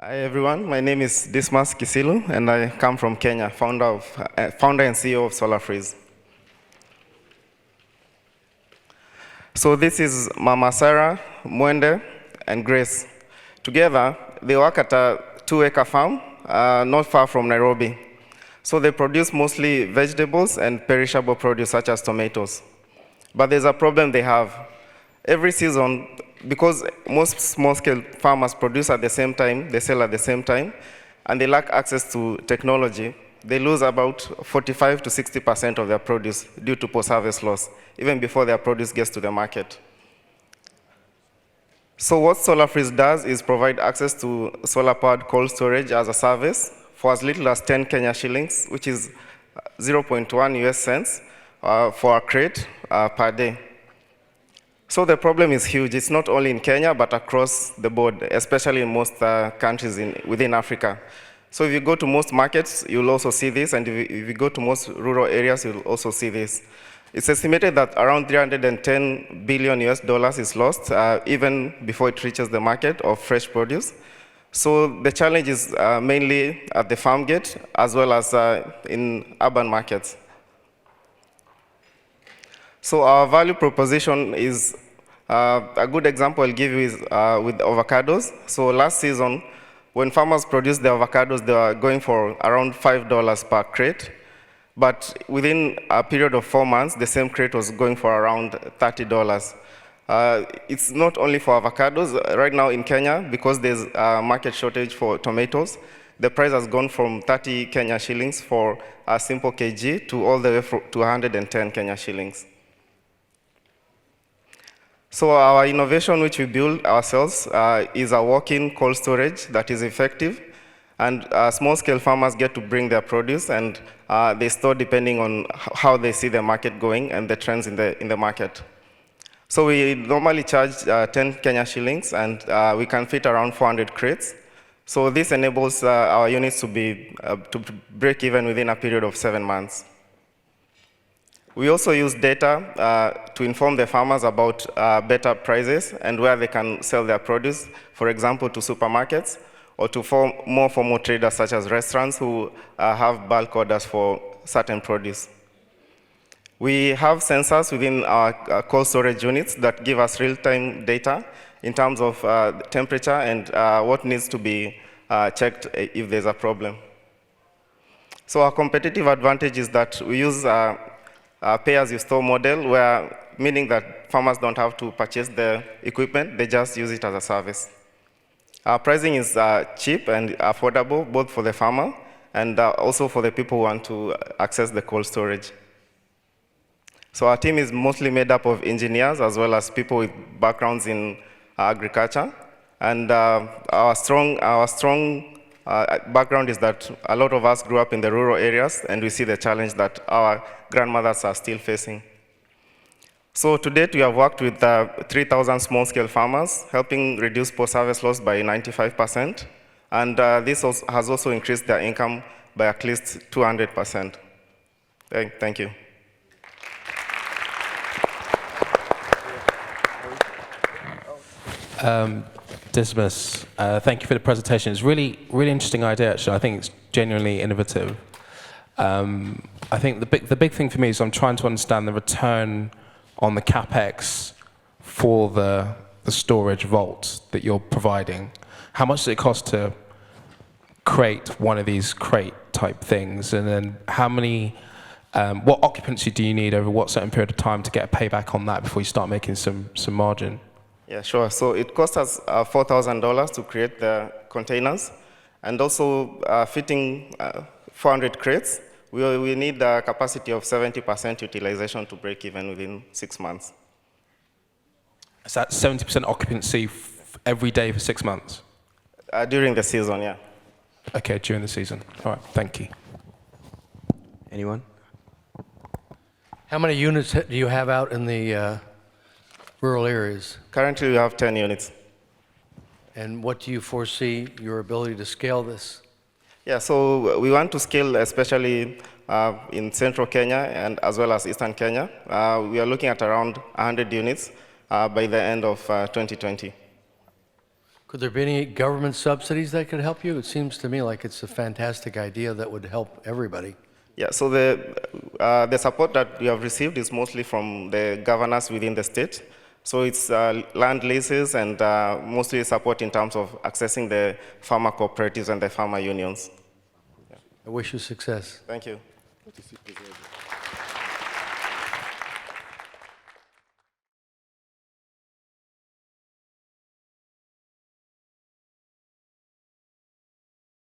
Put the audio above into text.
Hi everyone, my name is Dismas Kisilu and I come from Kenya, founder and CEO of SolarFreeze. So this is Mama Sarah, Mwende, and Grace. Together, they work at a 2-acre farm not far from Nairobi. So they produce mostly vegetables and perishable produce such as tomatoes. But there's a problem they have. Every season, because most small-scale farmers produce at the same time, they sell at the same time, and they lack access to technology, they lose about 45 to 60% of their produce due to post-harvest loss, even before their produce gets to the market. So what SolarFreeze does is provide access to solar-powered cold storage as a service for as little as 10 Kenya shillings, which is 0.1 US cents for a crate per day. So the problem is huge. It's not only in Kenya, but across the board, especially in most countries within Africa. So if you go to most markets, you'll also see this, and if you go to most rural areas, you'll also see this. It's estimated that around $310 billion is lost, even before it reaches the market of fresh produce. So the challenge is mainly at the farm gate, as well as in urban markets. So our value proposition is, a good example I'll give you is with avocados. So last season, when farmers produced the avocados, they were going for around $5 per crate. But within a period of 4 months, the same crate was going for around $30. It's not only for avocados. Right now in Kenya, because there's a market shortage for tomatoes, the price has gone from 30 Kenya shillings for a simple kg to all the way to 110 Kenya shillings. So our innovation, which we build ourselves, is a walk-in cold storage that is effective, and small-scale farmers get to bring their produce, and they store depending on how they see the market going and the trends in the market. So we normally charge 10 Kenya shillings, and we can fit around 400 crates. So this enables our units to break even within a period of 7 months. We also use data to inform the farmers about better prices and where they can sell their produce, for example, to supermarkets or to more formal traders such as restaurants who have bulk orders for certain produce. We have sensors within our cold storage units that give us real-time data in terms of temperature and what needs to be checked if there's a problem. So our competitive advantage is that we use pay-as-you-store model, meaning that farmers don't have to purchase the equipment, they just use it as a service. Our pricing is cheap and affordable, both for the farmer and also for the people who want to access the cold storage. So our team is mostly made up of engineers as well as people with backgrounds in agriculture. And our strong background is that a lot of us grew up in the rural areas, and we see the challenge that our grandmothers are still facing. So to date, we have worked with 3,000 small-scale farmers, helping reduce post-harvest loss by 95%. And this has also increased their income by at least 200%. Thank you. Dismas, thank you for the presentation. It's really interesting idea, actually. I think it's genuinely innovative. I think the big thing for me is I'm trying to understand the return on the capex for the storage vault that you're providing. How much does it cost to create one of these crate type things, and then how many? What occupancy do you need over what certain period of time to get a payback on that before you start making some margin? Yeah, sure. So it costs us $4,000 to create the containers, and also fitting 400 crates. We need a capacity of 70% utilization to break even within 6 months. Is that 70% occupancy every day for 6 months? During the season, yeah. Okay, during the season. All right, thank you. Anyone? How many units do you have out in the rural areas? Currently, we have 10 units. And what do you foresee your ability to scale this? Yeah, so we want to scale, especially in central Kenya and as well as eastern Kenya. We are looking at around 100 units by the end of 2020. Could there be any government subsidies that could help you? It seems to me like it's a fantastic idea that would help everybody. Yeah, so the support that we have received is mostly from the governors within the state. So it's land leases and mostly support in terms of accessing the farmer cooperatives and the farmer unions. I wish you success. Thank you.